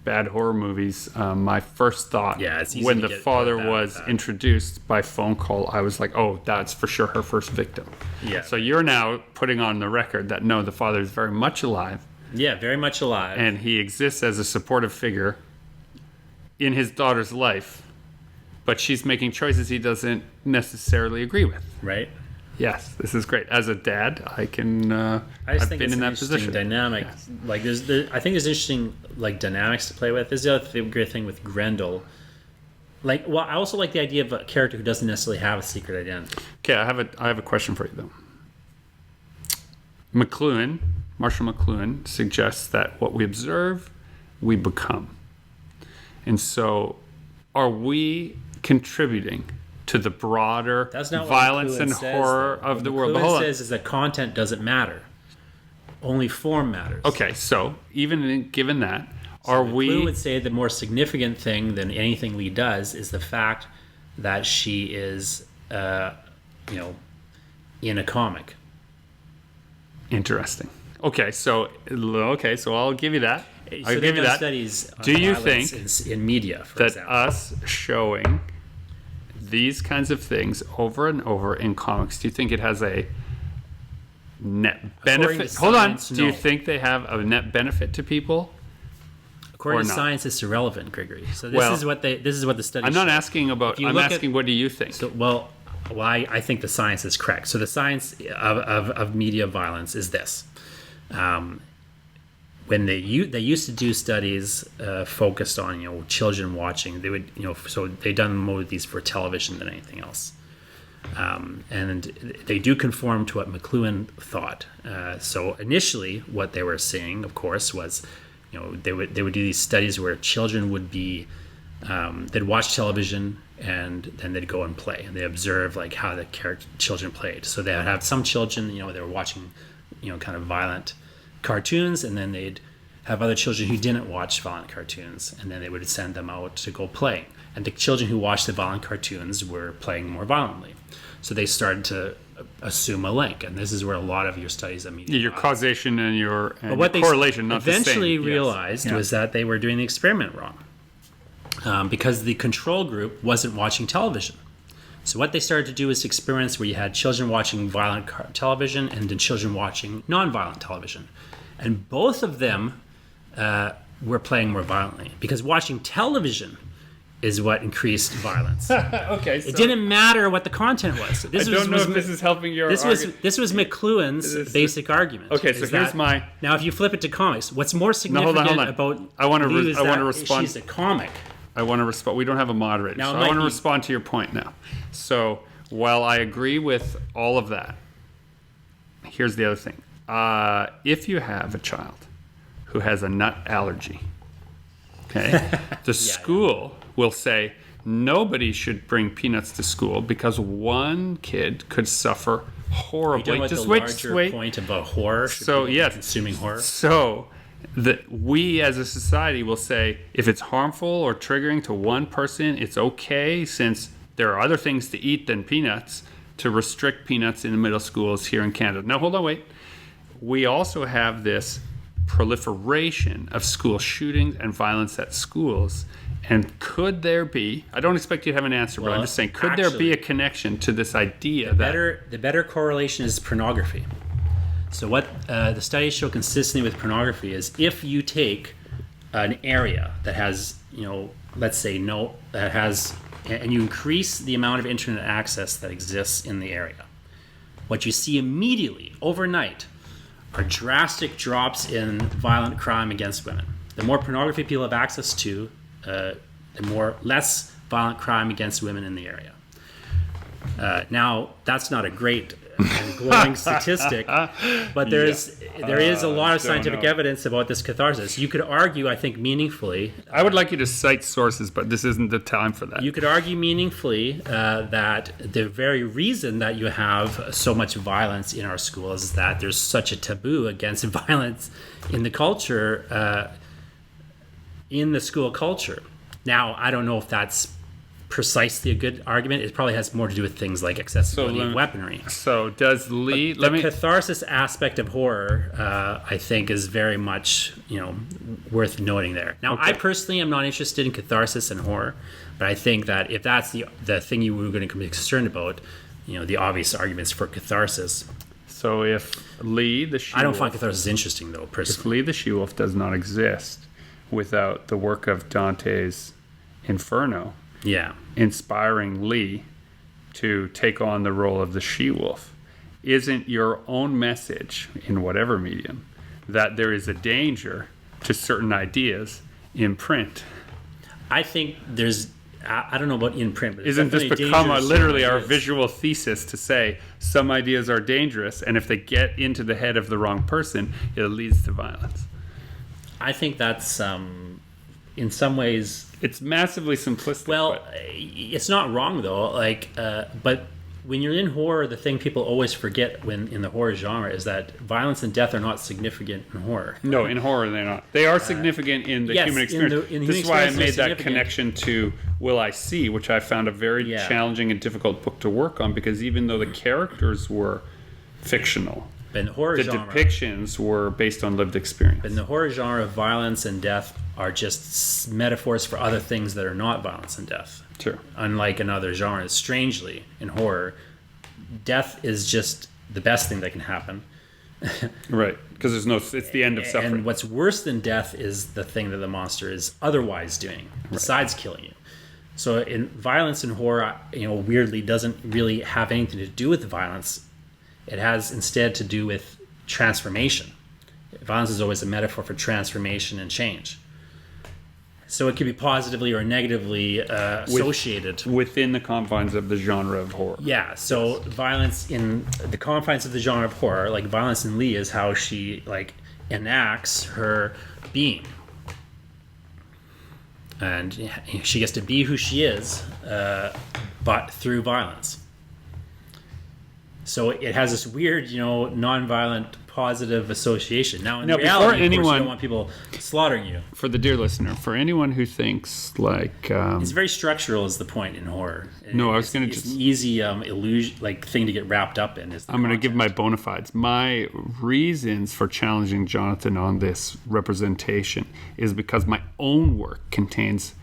bad horror movies. My first thought when the father was introduced by phone call, I was like, oh, that's for sure her first victim. Yeah. So you're now putting on the record that no, the father is very much alive. Yeah, very much alive. And he exists as a supportive figure in his daughter's life, but she's making choices he doesn't necessarily agree with. Right. Yes, this is great. As a dad, I can. I've been in that position. Dynamic, like I think there's interesting like dynamics to play with. There's the other great thing with Grendel. Like, well, I also like the idea of a character who doesn't necessarily have a secret identity. Okay, I have a question for you though. Marshall McLuhan suggests that what we observe, we become, and so are we contributing to the broader violence and horror of the world? What McLuhan says is that content doesn't matter. Only form matters. Okay, so even given that, McLuhan would say the more significant thing than anything Lee does is the fact that she is, you know, in a comic. Interesting. Okay, so I'll give you that. I'll give you that. Studies on do you think in media, for that example, us showing these kinds of things over and over in comics, do you think it has a net benefit? Hold on. Do you think they have a net benefit to people? According to science, it's irrelevant, Gregory. So this is what the study. I'm not asking about. I'm asking what do you think? So, well, I think the science is correct. So the science of media violence is this. When they used to do studies focused on, you know, children watching, they would, you know, so they done more of these for television than anything else, and they do conform to what McLuhan thought. So initially, what they were seeing, of course, was, you know, they would do these studies where children would be they'd watch television and then they'd go and play, and they observe like how the children played. So they would have some children, you know, they were watching, you know, kind of violent cartoons, and then they'd have other children who didn't watch violent cartoons, and then they would send them out to go play. And the children who watched the violent cartoons were playing more violently. So they started to assume a link, and this is where a lot of your studies of media, your causation and your what correlation, they not the same. Eventually realized was that they were doing the experiment wrong, because the control group wasn't watching television. So what they started to do is experiments where you had children watching violent television and then children watching non-violent television. And both of them were playing more violently, because watching television is what increased violence. Okay, so it didn't matter what the content was. So I don't know if this is helping your argument. This was McLuhan's basic argument. Okay, so here's my... Now, if you flip it to comics, what's more significant hold on. about... I want to respond. She's a comic. I want to respond. We don't have a moderator, now, so I want to respond to your point now. So while I agree with all of that, here's the other thing. If you have a child who has a nut allergy, okay, the school will say, nobody should bring peanuts to school because one kid could suffer horribly. Just wait. Point about horror. So yes, consuming horror. So that we as a society will say if it's harmful or triggering to one person, it's okay, since there are other things to eat than peanuts, to restrict peanuts in the middle schools here in Canada. Now hold on, wait. We also have this proliferation of school shootings and violence at schools. And could there be, I don't expect you to have an answer, but I'm just saying, could there be a connection to this idea the better correlation is pornography. So what the studies show consistently with pornography is if you take an area that has, let's say and you increase the amount of internet access that exists in the area, what you see immediately, overnight, are drastic drops in violent crime against women. The more pornography people have access to, the less violent crime against women in the area. Now, that's not a great and glowing statistic, but there is a lot of scientific evidence about this catharsis. You could argue, I think, meaningfully. I would like you to cite sources, but this isn't the time for that. You could argue meaningfully that the very reason that you have so much violence in our schools is that there's such a taboo against violence in the culture, in the school culture. Now, I don't know if that's precisely a good argument. It probably has more to do with things like accessibility of weaponry. So does Lee... The catharsis aspect of horror, I think, is very much, worth noting there. Now, I personally am not interested in catharsis and horror, but I think that if that's the thing you were going to be concerned about, the obvious arguments for catharsis. So if Lee the She-Wolf... I don't find catharsis interesting, though, personally. If Lee the She-Wolf does not exist without the work of Dante's Inferno... Yeah. inspiring Lee to take on the role of the she-wolf, isn't your own message in whatever medium that there is a danger to certain ideas in print? I think there's, I don't know about in print, but isn't this become literally our visual thesis to say some ideas are dangerous, and if they get into the head of the wrong person, it leads to violence? I think that's in some ways... It's massively simplistic. Well, it's not wrong, though. But when you're in horror, the thing people always forget when in the horror genre is that violence and death are not significant in horror. No, in horror they're not. They are significant in the human experience. This is why I made that connection to Will I See, which I found a very challenging and difficult book to work on, because even though the characters were fictional, but in the horror genre, depictions were based on lived experience. But in the horror genre, violence and death are just metaphors for other things that are not violence and death. Sure. Unlike in other genres, strangely, in horror, death is just the best thing that can happen. Right, because it's the end of suffering. And what's worse than death is the thing that the monster is otherwise doing, besides killing you. So in violence and horror, weirdly doesn't really have anything to do with violence. It has instead to do with transformation. Violence is always a metaphor for transformation and change. So it can be positively or negatively associated. Within the confines of the genre of horror. Yeah, so violence in the confines of the genre of horror, like violence in Lee, is how she enacts her being. And she gets to be who she is, but through violence. So it has this weird, non-violent, positive association. Now, in reality, of course, you don't want people slaughtering you. For the dear listener, for anyone who thinks it's very structural is the point in horror. No, I was going to just... It's an easy illusion, thing to get wrapped up in. I'm going to give my bona fides. My reasons for challenging Jonathan on this representation is because my own work contains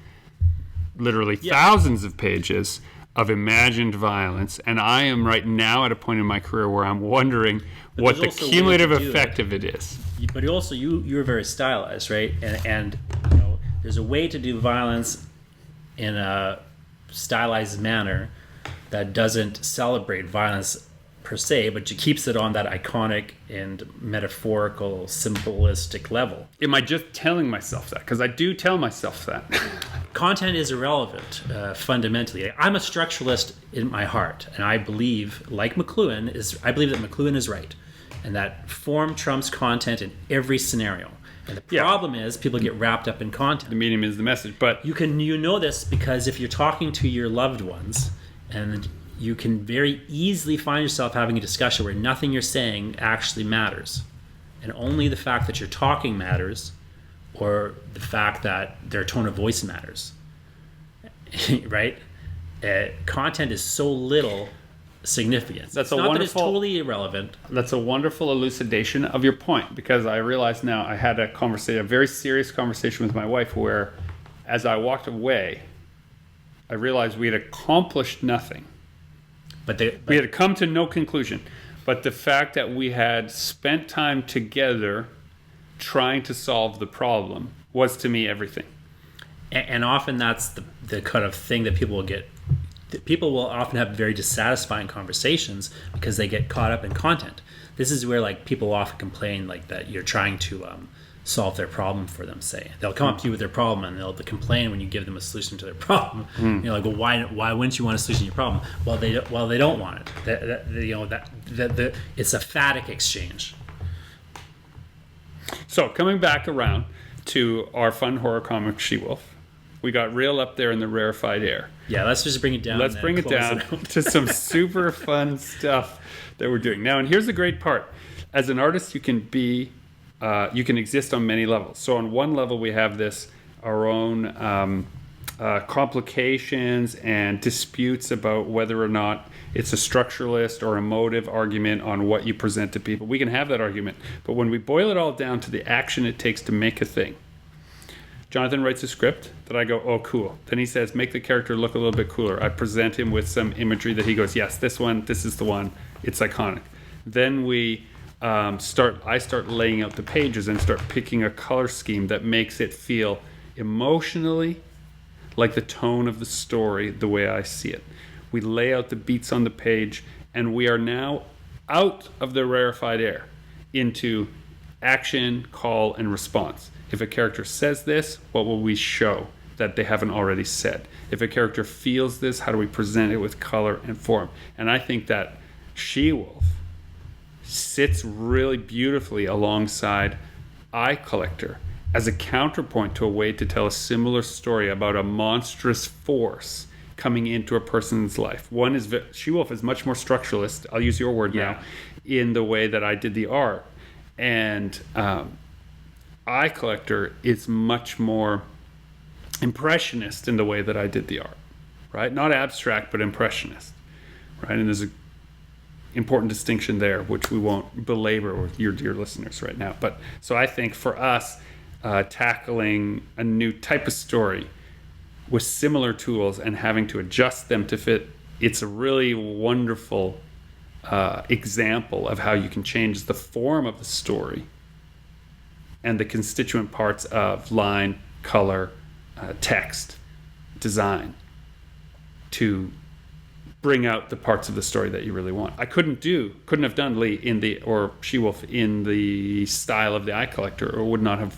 literally thousands of pages of imagined violence, and I am right now at a point in my career where I'm wondering what the cumulative effect of it is. But also, you're very stylized, right? And there's a way to do violence in a stylized manner that doesn't celebrate violence per se, but it keeps it on that iconic and metaphorical, symbolistic level. Am I just telling myself that? Because I do tell myself that. Content is irrelevant, fundamentally. I'm a structuralist in my heart, and I believe, like McLuhan, I believe that McLuhan is right. and that form trumps content in every scenario. And the problem is people get wrapped up in content. The medium is the message, but You know this because if you're talking to your loved ones, and you can very easily find yourself having a discussion where nothing you're saying actually matters, and only the fact that you're talking matters, or the fact that their tone of voice matters. Right? Content is so little significance. That's it's a not wonderful, that it's totally irrelevant. That's a wonderful elucidation of your point, because I realize now I had a very serious conversation with my wife where, as I walked away, I realized we had accomplished nothing. We had come to no conclusion. But the fact that we had spent time together trying to solve the problem was, to me, everything. And often that's the kind of thing that people will get. People will often have very dissatisfying conversations because they get caught up in content. This is where like people often complain like that you're trying to solve their problem for them. Say they'll come up to you with their problem and they'll complain when you give them a solution to their problem. You're like, well, why wouldn't you want a solution to your problem? Well, they don't want it. It's a phatic exchange. So coming back around to our fun horror comic She-Wolf, we got real up there in the rarefied air. Yeah, let's just bring it down. Let's bring it down to some super fun stuff that we're doing now. And here's the great part: as an artist, you can exist on many levels. So on one level, we have our own complications and disputes about whether or not it's a structuralist or emotive argument on what you present to people. We can have that argument, but when we boil it all down to the action it takes to make a thing, Jonathan writes a script that I go, oh, cool. Then he says, make the character look a little bit cooler. I present him with some imagery that he goes, yes, this is the one. It's iconic. Then I start laying out the pages and start picking a color scheme that makes it feel emotionally like the tone of the story, the way I see it. We lay out the beats on the page, and we are now out of the rarefied air into action, call, and response. If a character says this, what will we show that they haven't already said? If a character feels this, how do we present it with color and form? And I think that She-Wolf sits really beautifully alongside Eye Collector as a counterpoint to a way to tell a similar story about a monstrous force coming into a person's life. One is She-Wolf is much more structuralist. I'll use your word now, in the way that I did the art. And Eye Collector is much more impressionist in the way that I did the art, right? Not abstract, but impressionist, right? And there's an important distinction there, which we won't belabor with your dear listeners right now. But so I think for us, tackling a new type of story with similar tools and having to adjust them to fit, it's a really wonderful example of how you can change the form of the story and the constituent parts of line, color, text, design to bring out the parts of the story that you really want. I couldn't have done Lee or She-Wolf in the style of the Eye Collector, or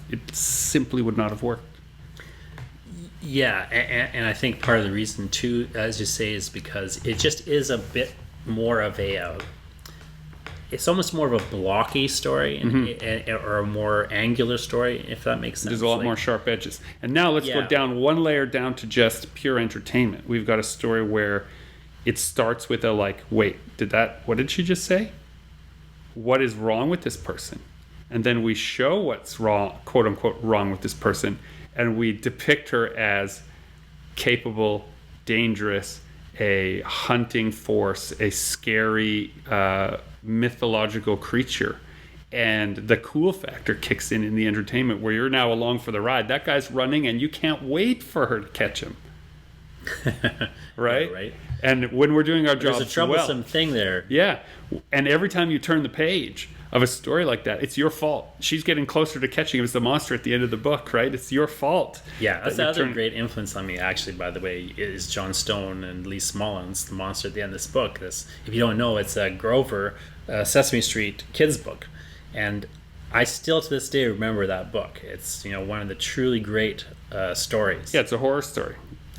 it simply would not have worked. Yeah, and I think part of the reason too, as you say, is because it just is a bit more of it's almost more of a blocky story or a more angular story, if that makes sense. There's a lot more sharp edges. And now let's go down one layer down to just pure entertainment. We've got a story where it starts with wait, what did she just say? What is wrong with this person? And then we show what's wrong, quote unquote, wrong with this person, and we depict her as capable, dangerous, a hunting force, a scary mythological creature. And the cool factor kicks in the entertainment, where you're now along for the ride. That guy's running and you can't wait for her to catch him. Right? Yeah, right. And when we're doing our jobs, there's a troublesome thing there. Yeah. And every time you turn the page of a story like that, it's your fault. She's getting closer to catching him as the monster at the end of the book, right? It's your fault. Yeah, that's the other great influence on me, actually, by the way, is John Stone and Lee Smolins, the monster at the end of this book. If you don't know, it's a Grover Sesame Street kids book. And I still to this day remember that book. It's one of the truly great stories. Yeah, it's a horror story.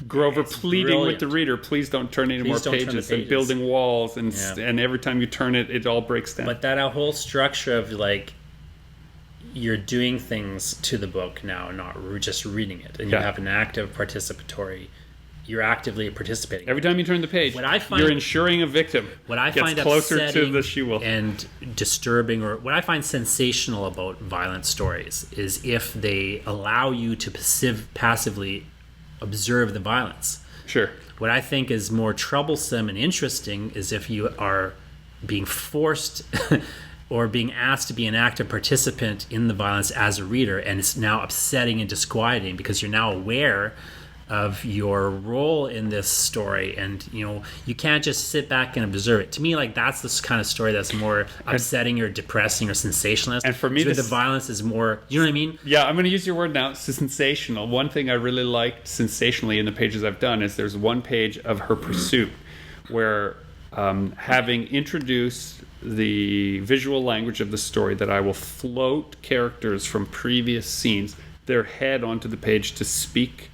Grover It's pleading with brilliant. the reader, please don't turn any more Please don't turn the pages, and pages. building walls, and Yeah. and every time you turn it, it all breaks down. But that whole structure of like you're doing things to the book now, not just reading it, and you Yeah. have an active participatory. You're actively participating. Every time you turn the page, What I find- you're ensuring a victim. What I gets find closer to upsetting the she-wolf. and disturbing, or what I find sensational about violent stories, is if they allow you to passively observe the violence. Sure. What I think is more troublesome and interesting is if you are being forced or being asked to be an active participant in the violence as a reader, and it's now upsetting and disquieting because you're now aware of your role in this story, and you can't just sit back and observe it. To me, like, that's this kind of story that's more upsetting or depressing or sensationalist. And for me, the this- violence is more, you know what I mean? Yeah, I'm going to use your word now. Sensational. One thing I really liked sensationally in the pages I've done is there's one page of her pursuit where, having introduced the visual language of the story, that I will float characters from previous scenes, their head onto the page to speak.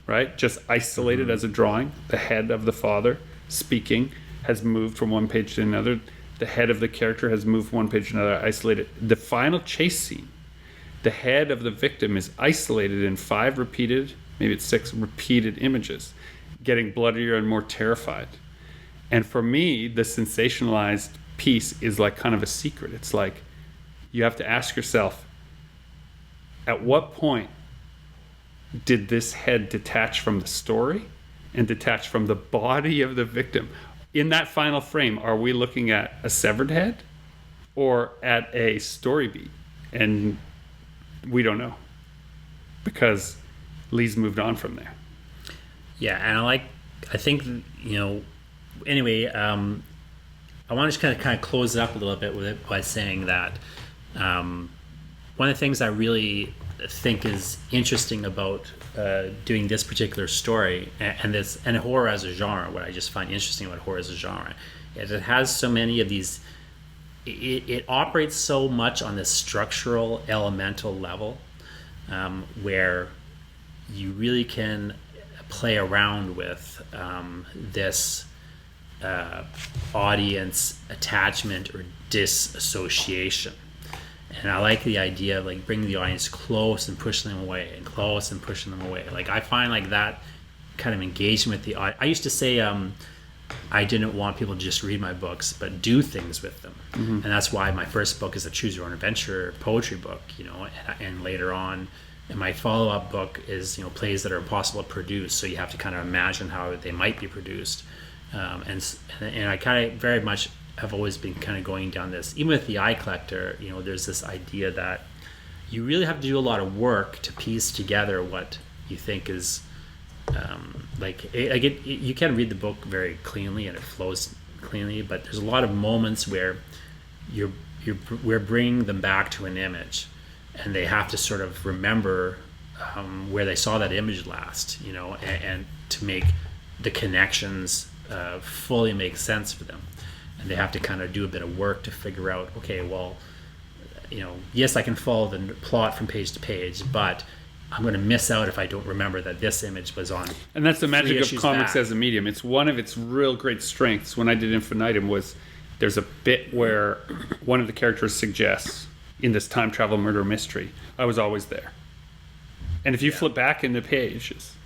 Right? Just isolated as a drawing. The head of the father speaking has moved from one page to another. The head of the character has moved from one page to another, isolated. The final chase scene, the head of the victim is isolated in 5 repeated, maybe it's 6 repeated images, getting bloodier and more terrified. And for me, the sensationalized piece is like kind of a secret. It's like you have to ask yourself, at what point did this head detach from the story and detach from the body of the victim? In that final frame, are we looking at a severed head or at a story beat? And we don't know, because Lee's moved on from there. Yeah, and I think, anyway, I want to just kind of close it up a little bit with it by saying that one of the things I really think is interesting about doing this particular story and horror as a genre, what I just find interesting about horror as a genre, is it has so many of these. It operates so much on this structural, elemental level, where you really can play around with this audience attachment or disassociation. And I like the idea of like bringing the audience close and pushing them away, and close and pushing them away. Like, I find like that kind of engagement with the audience. I used to say I didn't want people to just read my books, but do things with them. Mm-hmm. And that's why my first book is a choose your own adventure poetry book, and later on, and my follow-up book is plays that are impossible to produce. So you have to kind of imagine how they might be produced. And I kind of very much have always been kind of going down this, even with the Eye Collector, there's this idea that you really have to do a lot of work to piece together what you think is you can read the book very cleanly and it flows cleanly, but there's a lot of moments where we're bringing them back to an image, and they have to sort of remember where they saw that image last, and to make the connections fully make sense for them. And they have to kind of do a bit of work to figure out, okay, well, yes, I can follow the plot from page to page, but I'm going to miss out if I don't remember that this image was on. And that's the magic of issues comics back. as a medium. It's one of its real great strengths. When I did Infinitum, was there's a bit where one of the characters suggests, in this time travel murder mystery, I was always there. And if you flip back in the pages,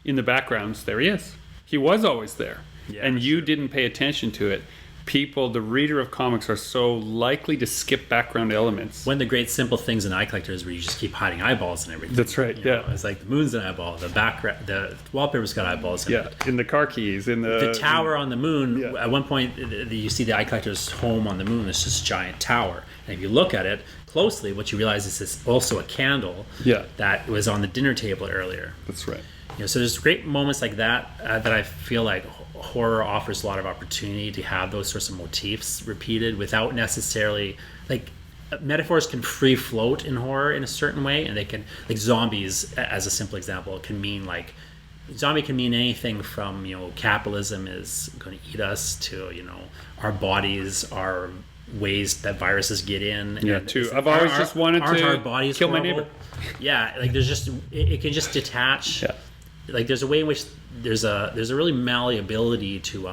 in the backgrounds, there he is. He was always there. Yeah, and you didn't pay attention to it. People, the reader of comics, are so likely to skip background elements. One of the great simple things in Eye Collector is where you just keep hiding eyeballs and everything. That's right, yeah. It's like the moon's an eyeball, the background, the wallpaper's got eyeballs in it. In the car keys, in The tower on the moon, Yeah. at one point you see the Eye Collector's home on the moon, it's this giant tower. And if you look at it closely, what you realize is it's also a candle that was on the dinner table earlier. That's right. So there's great moments like that that I feel like horror offers a lot of opportunity to have those sorts of motifs repeated without necessarily, like, metaphors can free float in horror in a certain way, and they can, like zombies as a simple example, can mean like, zombie can mean anything from, capitalism is going to eat us to, our bodies are ways that viruses get in. Yeah, too. I've always just wanted to our bodies kill horrible? my neighbor. Yeah, like there's just, it can just detach like there's a way in which there's a really malleability to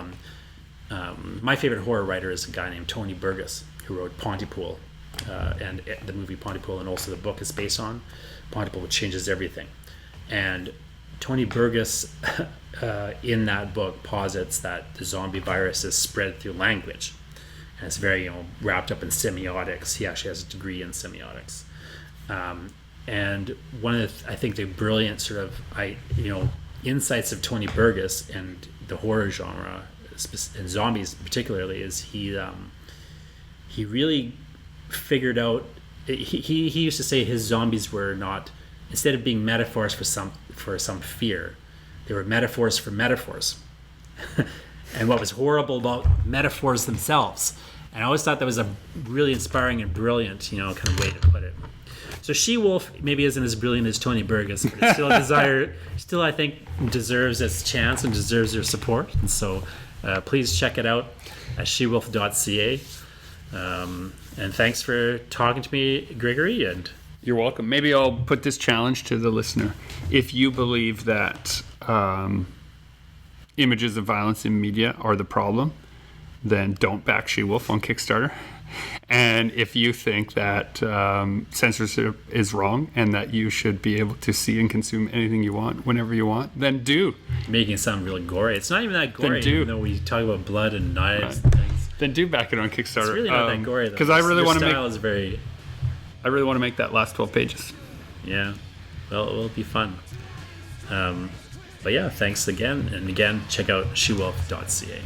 my favorite horror writer is a guy named Tony Burgess, who wrote Pontypool, and the movie Pontypool, and also the book is based on Pontypool, which changes everything. And Tony Burgess in that book posits that the zombie virus is spread through language, and it's very wrapped up in semiotics. He actually has a degree in semiotics. And one of I think the brilliant sort of insights of Tony Burgess and the horror genre and zombies particularly is he really figured out. He used to say his zombies were not, instead of being metaphors for some fear, they were metaphors for metaphors. And what was horrible about metaphors themselves. And I always thought that was a really inspiring and brilliant, kind of way to put it. So She-Wolf maybe isn't as brilliant as Tony Burgess, but it's still I think deserves its chance and deserves your support. And so please check it out at shewolf.ca. And thanks for talking to me, Gregory. And you're welcome. Maybe I'll put this challenge to the listener. If you believe that images of violence in media are the problem, then don't back She-Wolf on Kickstarter. And if you think that censorship is wrong and that you should be able to see and consume anything you want whenever you want, then do. Making it sound really gory. It's not even that gory, even though we talk about blood and knives and things. Then do back it on Kickstarter. It's really not that gory, though. Because I really want to make. Is very. I really want to make that last 12 pages. Yeah, well, it will be fun. But yeah, thanks again, and again, check out shewolf.ca.